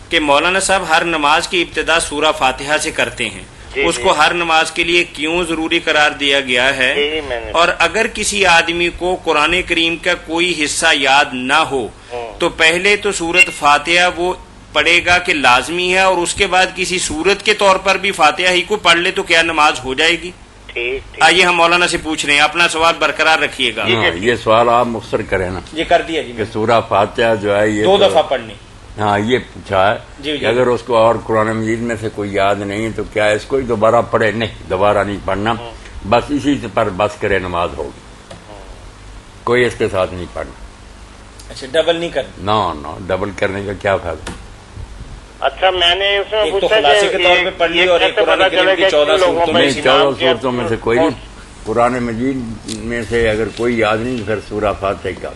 کہ مولانا صاحب ہر نماز کی ابتدا سورہ فاتحہ سے کرتے ہیں، اس کو ہر نماز کے لیے کیوں ضروری قرار دیا گیا ہے؟ اور اگر کسی آدمی کو قرآن کریم کا کوئی حصہ یاد نہ ہو تو پہلے تو سورت فاتحہ وہ پڑھے گا کہ لازمی ہے، اور اس کے بعد کسی سورت کے طور پر بھی فاتحہ ہی کو پڑھ لے تو کیا نماز ہو جائے گی؟ آئیے ہم مولانا سے پوچھ رہے ہیں، اپنا سوال برقرار رکھیے گا۔ یہ سوال آپ مختصر کریں نا، یہ کر دیا جی کہ سورہ فاتحہ جو ہے یہ 2 دفعہ پڑھنی۔ ہاں یہ پوچھا ہے کہ اگر اس کو اور قرآن مجید میں سے کوئی یاد نہیں تو کیا اس کو ہی دوبارہ پڑھے؟ نہیں، دوبارہ نہیں پڑھنا، بس اسی پر بس کرے نماز ہوگی، کوئی اس کے ساتھ نہیں پڑھنا۔ اچھا، ڈبل نہیں کرنا؟ نو ڈبل کرنے کا کیا فائدہ؟ اچھا، میں نے اس میں ایک تو خلاصے کے طور پہ پڑھ لی اور ایک قرآن کریم کی 14 صورتوں میں نہیں، 14 صورتوں میں سے کوئی نہیں، قرآن مجید میں سے اگر کوئی یاد نہیں تو پھر سورہ فاتحہ کا۔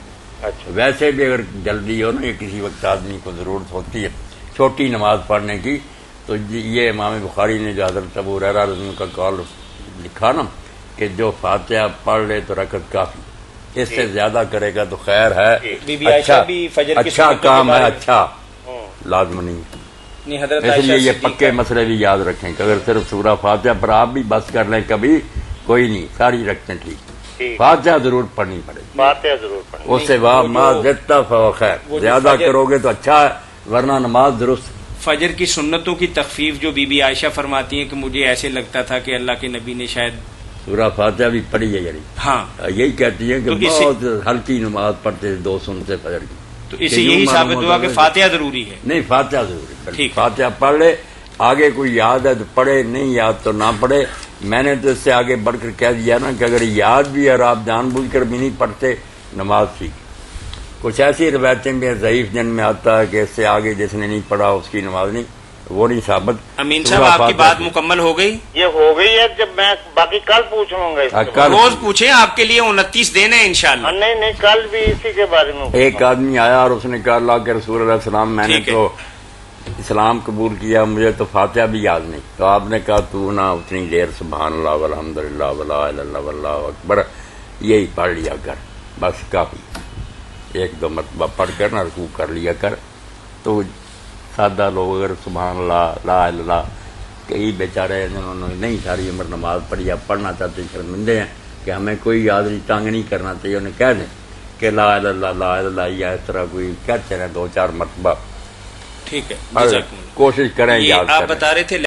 ویسے بھی اگر جلدی ہو نا، یا کسی وقت آدمی کو ضرورت ہوتی ہے چھوٹی نماز پڑھنے کی، تو یہ امام بخاری نے جو حضرت ابو ہریرہ رضی اللہ عنہ کا قول لکھا نا کہ جو فاتحہ پڑھ لے تو رکعت کافی، اس سے زیادہ کرے گا تو خیر ہے، اچھا کام ہے، اچھا لازم نہیں۔ اس لیے یہ پکے مسئلے بھی یاد رکھیں کہ اگر صرف سورہ فاتحہ پر آپ بھی بس کر لیں کبھی کوئی نہیں، ساری رکھتے ٹھیک، فاتحہ ضرور پڑھنی پڑے گی، فاتحہ ضرور پڑھنی، اس سے ما زدت فهو خیر، زیادہ کرو گے تو اچھا ہے، ورنہ نماز درست۔ فجر کی سنتوں کی تخفیف جو بی بی عائشہ فرماتی ہیں کہ مجھے ایسے لگتا تھا کہ اللہ کے نبی نے شاید سورہ فاتحہ بھی پڑھی ہے، یعنی ہاں یہی کہتی ہے کہ بہت ہلکی نماز پڑھتے تھے 2 سنتے فجر کی، تو اس سے یہی ثابت ہوا کہ فاتحہ ضروری ہے۔ نہیں، فاتحہ ضروری، فاتحہ پڑھ لے، آگے کوئی یاد ہے تو پڑھے، نہیں یاد تو نہ پڑھے۔ میں نے تو اس سے آگے بڑھ کر کہہ دیا نا کہ اگر یاد بھی اور آپ جان بوجھ کر بھی نہیں پڑھتے نماز ٹھیک۔ کچھ ایسی روایتیں بھی ہیں ضعیف جن میں آتا ہے کہ اس سے آگے جس نے نہیں پڑھا اس کی نماز نہیں، وہ نہیں ثابت۔ امین صاحب آپ کی بات مکمل ہو گئی؟ یہ ہو گئی ہے، جب میں باقی کل پوچھ لوں گا، روز پوچھیں، آپ کے لیے 29 دن ہے انشاءاللہ۔ نہیں، کل بھی اسی کے بارے میں۔ ایک آدمی آیا اور اس نے کہا اللہ کے رسول علیہ السلام میں نے تو اسلام قبول کیا، مجھے تو فاتحہ بھی یاد نہیں، تو آپ نے کہا تو نہ اتنی دیر سبحان اللہ والحمدللہ ولا الہ الا اللہ واللہ اکبر یہی پڑھ لیا کر، بس کافی، 1-2 مرتبہ پڑھ کر نہ رکوع کر لیا کر۔ تو سادہ لوگ اگر سبحان اللہ لا الہ الا اللہ، کئی بیچارے جنہوں نے نہیں ساری عمر نماز پڑھی یا پڑھنا چاہتے شرمندے ہیں کہ ہمیں کوئی یاد نہیں، تنگ نہیں کرنا چاہیے، انہیں کہہ دیں کہ لا الہ الا اللہ لا الہ الا اللہ، یا اس طرح کوئی کہتے ہیں 2-4 مرتبہ، ٹھیک ہے، کوشش کریں یاد کریں۔ آپ بتا رہے تھے